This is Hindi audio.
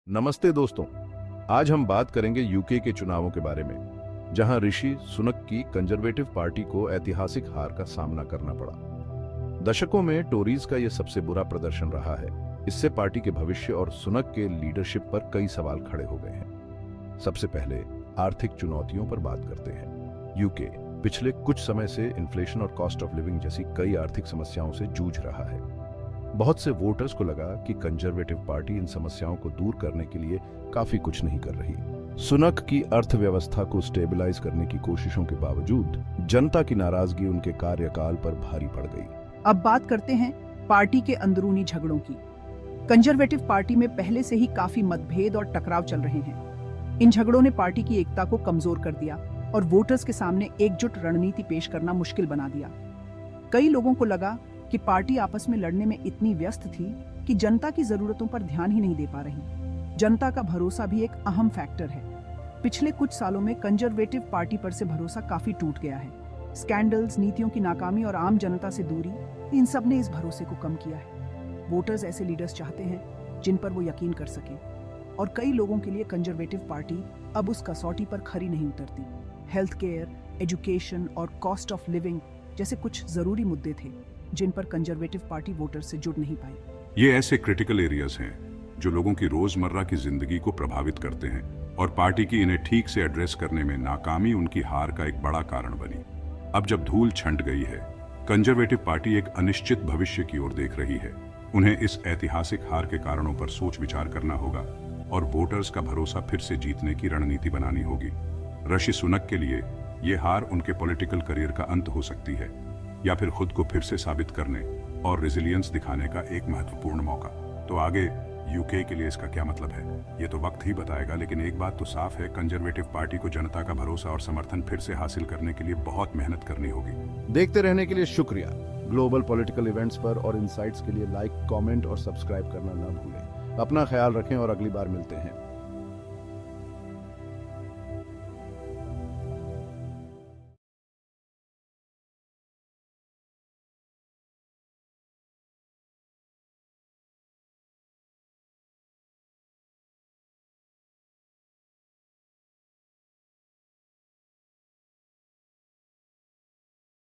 नमस्ते दोस्तों। आज हम बात करेंगे यूके के चुनावों के बारे में, जहां ऋषि सुनक की कंजर्वेटिव पार्टी को ऐतिहासिक हार का सामना करना पड़ा। दशकों में टोरीज का यह सबसे बुरा प्रदर्शन रहा है। इससे पार्टी के भविष्य और सुनक के लीडरशिप पर कई सवाल खड़े हो गए हैं। सबसे पहले आर्थिक चुनौतियों पर बात करते हैं। यूके पिछले कुछ समय से इन्फ्लेशन और कॉस्ट ऑफ लिविंग जैसी कई आर्थिक समस्याओं से जूझ रहा है। बहुत से वोटर्स को लगा कि कंजर्वेटिव पार्टी इन समस्याओं को दूर करने के लिए काफी कुछ नहीं कर रही। सुनक की अर्थव्यवस्था को स्टेबलाइज करने की कोशिशों के बावजूद जनता की नाराजगी उनके कार्यकाल पर भारी पड़ गई। अब बात करते हैं पार्टी के अंदरूनी झगड़ों की। कंजर्वेटिव पार्टी में पहले से ही काफी मतभेद और टकराव चल रहे हैं। इन झगड़ों ने पार्टी की एकता को कमजोर कर दिया और वोटर्स के सामने एकजुट रणनीति पेश करना मुश्किल बना दिया। कई लोगों को लगा कि पार्टी आपस में लड़ने में इतनी व्यस्त थी कि जनता की जरूरतों पर ध्यान ही नहीं दे पा रही। जनता का भरोसा भी एक अहम फैक्टर है। पिछले कुछ सालों में कंजर्वेटिव पार्टी पर से भरोसा काफी टूट गया है। स्कैंडल्स, नीतियों की नाकामी और आम जनता से दूरी, इन सब ने इस भरोसे को कम किया है। वोटर्स ऐसे लीडर्स चाहते हैं जिन पर वो यकीन कर सकें, और कई लोगों के लिए कंजर्वेटिव पार्टी अब उस कसौटी पर खरी नहीं उतरती। हेल्थ केयर, एजुकेशन और कॉस्ट ऑफ लिविंग जैसे कुछ जरूरी मुद्दे थे जिन पर कंजर्वेटिव पार्टी वोटर से जुड़ नहीं पाई। ये ऐसे क्रिटिकल एरियाज हैं जो लोगों की रोजमर्रा की जिंदगी को प्रभावित करते हैं, और पार्टी की इन्हें ठीक से एड्रेस करने में नाकामी उनकी हार का एक बड़ा कारण बनी। अब जब धूल छंट गई है, कंजर्वेटिव पार्टी एक अनिश्चित भविष्य की ओर देख रही है। उन्हें इस ऐतिहासिक हार के कारणों पर सोच विचार करना होगा और वोटर्स का भरोसा फिर से जीतने की रणनीति बनानी होगी। ऋषि सुनक के लिए ये हार उनके पॉलिटिकल करियर का अंत हो सकती है, या फिर खुद को फिर से साबित करने और रेजिलियंस दिखाने का एक महत्वपूर्ण मौका। तो आगे यूके के लिए इसका क्या मतलब है, ये तो वक्त ही बताएगा। लेकिन एक बात तो साफ है, कंजर्वेटिव पार्टी को जनता का भरोसा और समर्थन फिर से हासिल करने के लिए बहुत मेहनत करनी होगी। देखते रहने के लिए शुक्रिया। ग्लोबल पॉलिटिकल इवेंट्स पर और इनसाइट्स के लिए लाइक, कमेंट और सब्सक्राइब करना ना भूलें। अपना ख्याल रखें और अगली बार मिलते हैं।